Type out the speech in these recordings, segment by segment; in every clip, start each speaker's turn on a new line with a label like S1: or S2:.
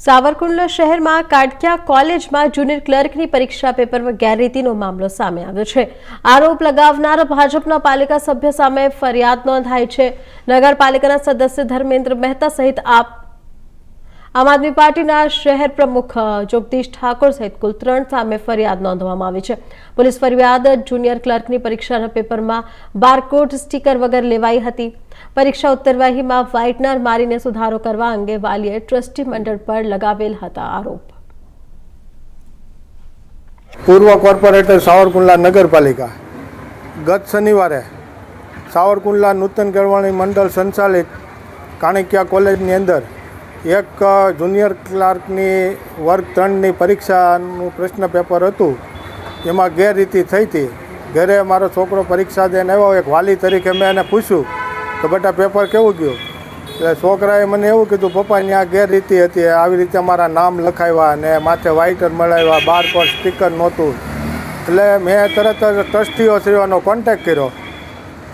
S1: સાવરકુંડલા શહેરમાં કાટકિયા કોલેજમાં જુનિયર ક્લર્કની પરીક્ષા પેપરમાં ગેરરીતિનો મામલો સામે આવ્યો છે। આરોપ લગાવનાર ભાજપના પાલિકા સભ્ય સામે ફરિયાદ નોંધાઈ છે। નગરપાલિકાના સદસ્ય ધર્મેન્દ્ર મહેતા સહિત આમ આદમી પાર્ટીના શહેર પ્રમુખ જગદીશ ઠાકોર સહિત કુલ 3 સામે ફરિયાદ નોંધવામાં આવી છે। પોલીસ ફરિયાદ જુનિયર ક્લર્કની પરીક્ષાના પેપરમાં બારકોડ સ્ટીકર વગર લેવાઈ હતી। પરીક્ષા ઉત્તરવહીમાં વ્હાઇટનર મારીને સુધારો કરવા અંગે વાલીએ ટ્રસ્ટી મંડળ પર લગાવેલ હતા આરોપ।
S2: પૂર્વ કોર્પોરેટર સાવરકુંડલા નગરપાલિકા ગત શનિવારે સાવરકુંડલા નૂતન કેળવણી મંડળ સંચાલિત કાણિકિયા કોલેજની અંદર એક જુનિયર ક્લાર્કની વર્ગ 3ની પરીક્ષાનું પ્રશ્ન પેપર હતું। એમાં ગેરરીતિ થઈ હતી। ઘરે મારો છોકરો પરીક્ષા દઈને આવ્યો, એક વાલી તરીકે મેં એને પૂછ્યું કે બેટા પેપર કેવું ગયું? એટલે છોકરાએ મને એવું કીધું, પપ્પા ત્યાં ગેરરીતિ હતી, આવી રીતે મારા નામ લખાવ્યા અને માથે વાઇટર મળાવ્યા, બારકોડ સ્ટીકર નહોતું। એટલે મેં તરત જ ટ્રસ્ટીઓ શ્રીઓનો કોન્ટેક્ટ કર્યો।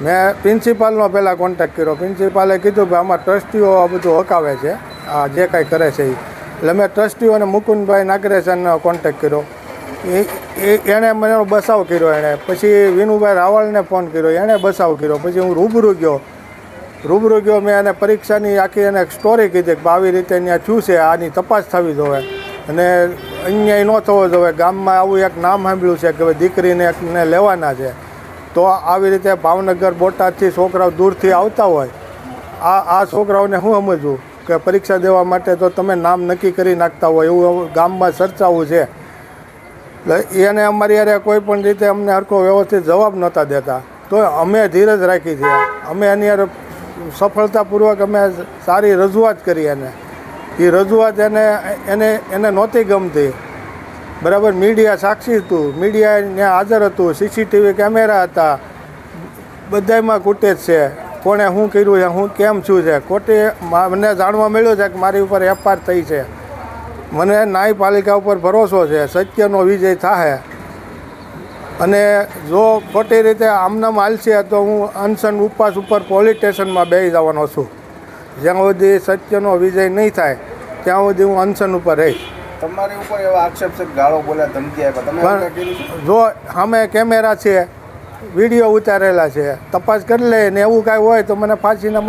S2: મેં પ્રિન્સિપાલનો પહેલાં કોન્ટેક્ટ કર્યો। પ્રિન્સિપાલે કીધું કે આમાં ટ્રસ્ટીઓ આ બધું હકાવે છે, આ જે કાંઈ કરે છે એ। એટલે મેં ટ્રસ્ટીઓને મુકુંદભાઈ નાગરેશનનો કોન્ટેક્ટ કર્યો। એણે મને બચાવ કર્યો। એણે પછી વિનુભાઈ રાવળને ફોન કર્યો, એણે બચાવ કર્યો। પછી હું રૂબરૂ ગયો મેં એને પરીક્ષાની આખી એને સ્ટોરી કીધી કે આવી રીતે અહીંયા થયું છે, આની તપાસ થવી જોઈએ અને અન્યાય ન થવો જોઈએ। ગામમાં આવું એક નામ સાંભળ્યું છે કે દીકરીને એકને લેવાના છે, તો આવી રીતે ભાવનગર બોટાદથી છોકરાઓ દૂરથી આવતા હોય, આ છોકરાઓને શું સમજવું કે પરીક્ષા દેવા માટે તો તમે નામ નક્કી કરી નાખતા હોય એવું ગામમાં ચર્ચાવું છે। એટલે એને અમારી યારે કોઈ પણ રીતે અમને હરખો વ્યવસ્થિત જવાબ નહોતા દેતા, તો અમે ધીરજ રાખી છે। અમે એની યારે સફળતાપૂર્વક અમે સારી રજૂઆત કરી। એ રજૂઆત એને નહોતી ગમતી, બરાબર। મીડિયા સાક્ષી હતું, મીડિયા ત્યાં હાજર હતું, સીસીટીવી કેમેરા હતા, બધામાં ફૂટેજ છે, કોણે શું કર્યું છે, હું કેમ છું છે। ખોટી મને જાણવા મળ્યું છે કે મારી ઉપર એફઆઈઆર થઈ છે। મને ન્યાયપાલિકા ઉપર ભરોસો છે, સત્યનો વિજય થાય। અને જો ખોટી રીતે આમનામ હાલશે તો હું અનશન ઉપવાસ ઉપર પોલીસ સ્ટેશનમાં બેસી જવાનો છું। જ્યાં સુધી સત્યનો વિજય નહીં થાય ત્યાં સુધી હું અનશન ઉપર રહીશ।
S3: તમારી ઉપર એવા આક્ષેપ છે, ગાળો બોલ્યા, ધમકી આપ્યા, તમે
S2: જો સામે કેમેરા છે, વિડીયો ઉતારેલા છે, તપાસ કરી લે ને એવું કાંઈ હોય તો મને ફાંસીના